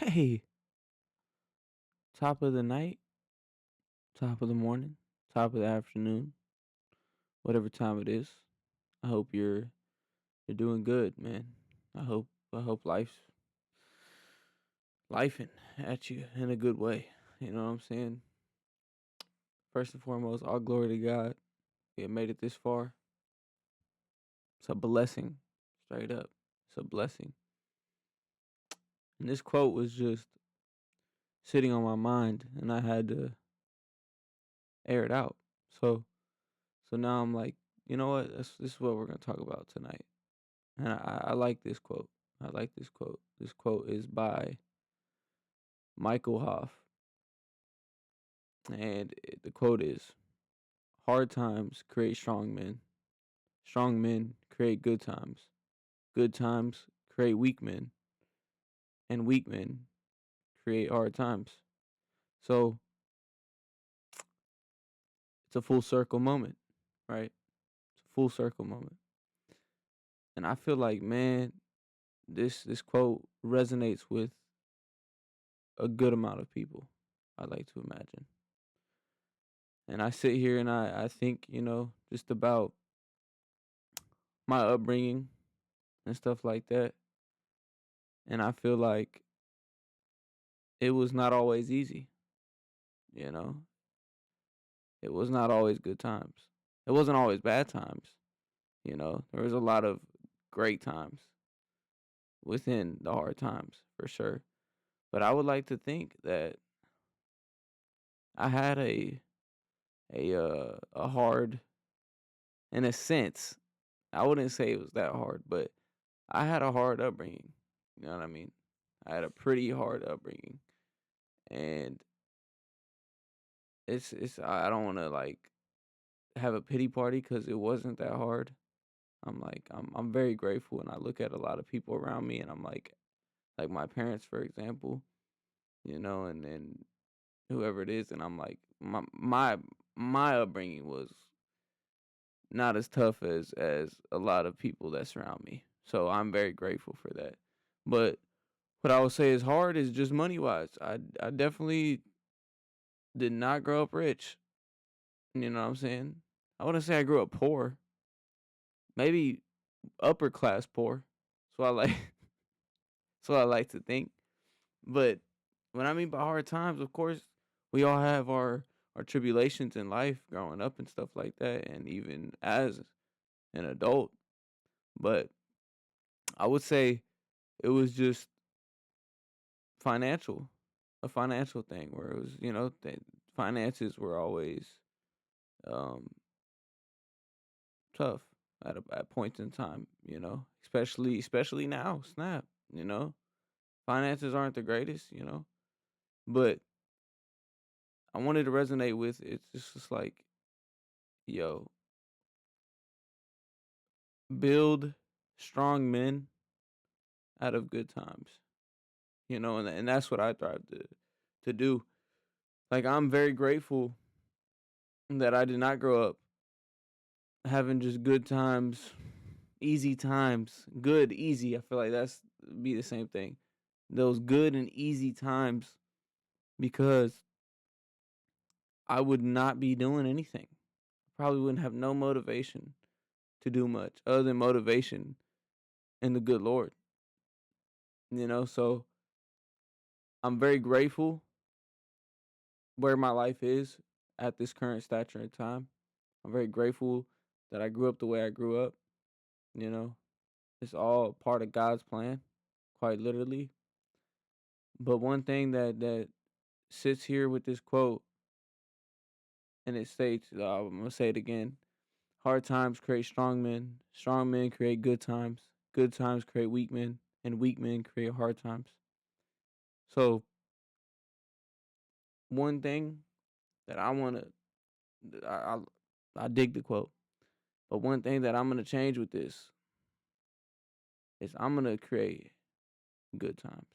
Hey, top of the night, top of the morning, top of the afternoon, whatever time it is. I hope you're doing good, man. I hope lifeing at you in a good way. You know what I'm saying? First and foremost, all glory to God. We have made it this far. It's a blessing, straight up. It's a blessing. And this quote was just sitting on my mind, and I had to air it out. So, so now I'm like, you know what? This is what we're gonna talk about tonight. And I like this quote. I like this quote. This quote is by Michael Hoff. And the quote is: hard times create strong men create good times create weak men, and weak men create hard times. So it's a full circle moment, right? It's a full circle moment. And I feel like, man, this quote resonates with a good amount of people, I like to imagine. And I sit here and I think, just about my upbringing and stuff like that. And I feel like it was not always easy, you know. It was not always good times. It wasn't always bad times, you know. There was a lot of great times within the hard times, for sure. But I would like to think that I had a hard, in a sense. I wouldn't say it was that hard, but I had a hard upbringing. You know what I mean? I had a pretty hard upbringing, and it's I don't want to like have a pity party because it wasn't that hard. I'm very grateful, and I look at a lot of people around me, and I'm like my parents, for example, and whoever it is, and I'm like my upbringing was not as tough as a lot of people that surround me. So I'm very grateful for that. But what I would say is hard is just money wise. I definitely did not grow up rich. You know what I'm saying? I wouldn't say I grew up poor. Maybe upper class poor. So I like so I like to think. But when I mean by hard times, of course, we all have our tribulations in life growing up and stuff like that, and even as an adult. But I would say it was just financial, a financial thing where it was, finances were always um tough at points in time, especially now, snap, you know. Finances aren't the greatest, but I wanted to resonate with just like, yo, build strong men out of good times, and that's what I thrive to do. Like I'm very grateful that I did not grow up having just good times, easy times, good, easy. I feel like that's be the same thing. Those good and easy times because I would not be doing anything. Probably wouldn't have no motivation to do much other than motivation in the good Lord. So I'm very grateful where my life is at this current stature and time. I'm very grateful that I grew up the way I grew up. You know, it's all part of God's plan, quite literally. But one thing that sits here with this quote, and it states, I'm gonna say it again: hard times create strong men create good times create weak men, and weak men create hard times. So one thing that I wanna, I, I, I dig the quote, but one thing that I'm gonna change with this is I'm gonna create good times.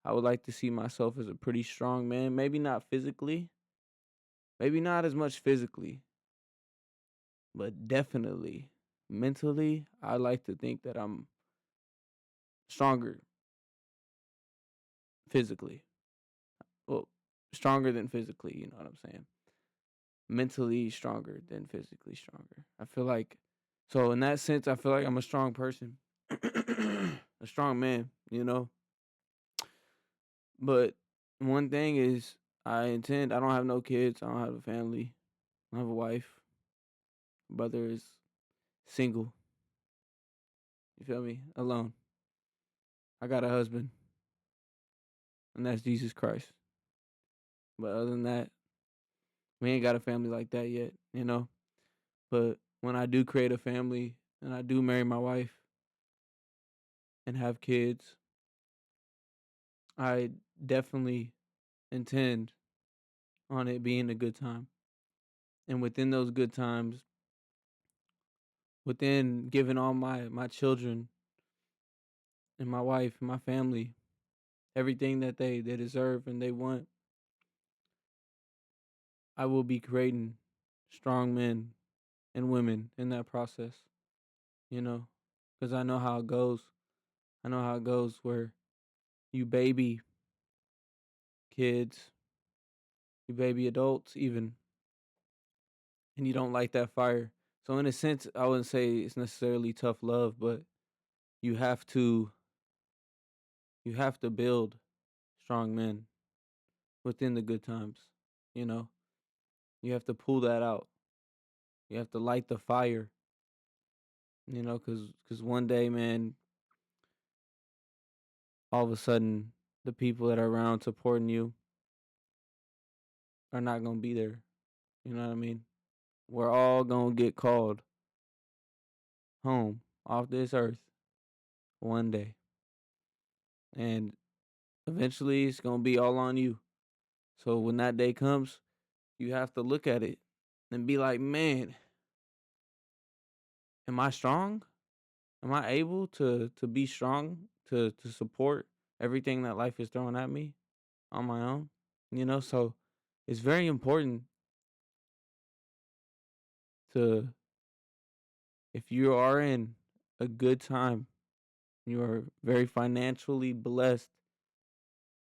I would like to see myself as a pretty strong man. Maybe not physically, maybe not as much physically, but definitely mentally. I like to think that I'm stronger physically. Well, stronger than physically, you know what I'm saying? Mentally stronger than physically stronger. I feel like, so in that sense, I feel like I'm a strong person, a strong man, you know? But one thing is, I don't have no kids, I don't have a family, I don't have a wife. Brother is single, you feel me? Alone. I got a husband, and that's Jesus Christ. But other than that, we ain't got a family like that yet, you know? But when I do create a family and I do marry my wife and have kids, I definitely intend on it being a good time. And within those good times, within giving all my children and my wife and my family everything that they deserve and they want, I will be creating strong men and women in that process, you know, because I know how it goes. I know how it goes where you baby kids, you baby adults, even, and you don't like that fire. So, in a sense, I wouldn't say it's necessarily tough love, but you have to you have to build strong men within the good times. You know, you have to pull that out. You have to light the fire. You know, because one day, man, all of a sudden, the people that are around supporting you are not gonna be there. You know what I mean? We're all gonna get called home off this earth one day, and eventually, it's gonna be all on you. So when that day comes, you have to look at it and be like, man, am I strong? Am I able to be strong to support everything that life is throwing at me on my own? You know, so it's very important to, if you are in a good time, you are very financially blessed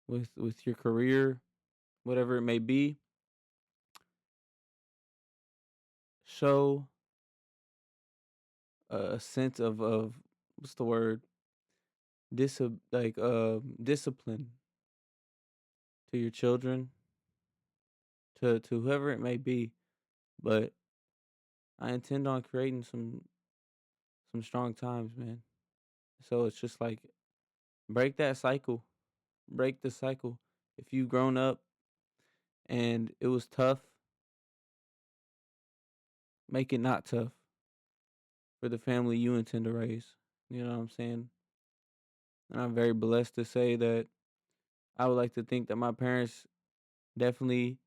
with your career, whatever it may be, show a sense of what's the word? Discipline to your children, to whoever it may be. But I intend on creating some strong times, man. So it's just like, break that cycle. Break the cycle. If you've grown up and it was tough, make it not tough for the family you intend to raise. You know what I'm saying? And I'm very blessed to say that I would like to think that my parents definitely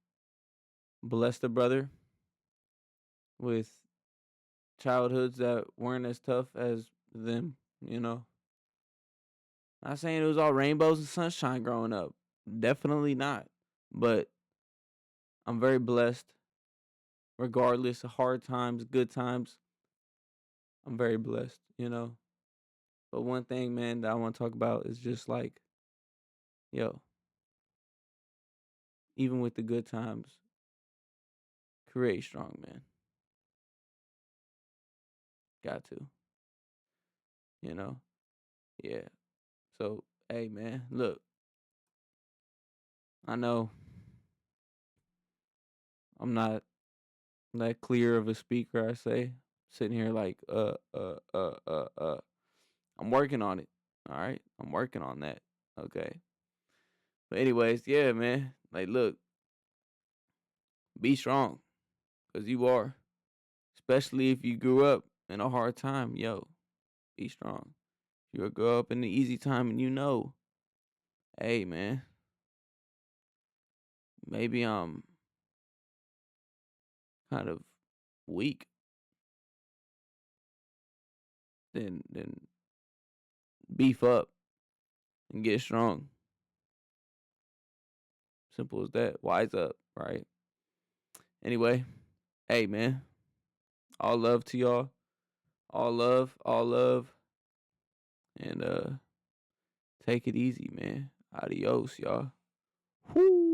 blessed a brother with childhoods that weren't as tough as them, you know. Not saying it was all rainbows and sunshine growing up. Definitely not. But I'm very blessed, regardless of hard times, good times. I'm very blessed, you know. But one thing, man, that I want to talk about is just like, yo, even with the good times, create strong, man. Got to, you know. Yeah. So, hey, man, look, I know I'm not that clear of a speaker. I say, sitting here like, I'm working on it. All right, I'm working on that. Okay. But anyways, yeah, man. Like, look, be strong, cause you are. Especially if you grew up in a hard time, yo, be strong. You'll grow up in the easy time, and you know, hey, man, maybe I'm kind of weak. Then beef up and get strong. Simple as that. Wise up, right? Anyway, hey, man, all love to y'all. All love, and take it easy, man. Adios, y'all. Whoo.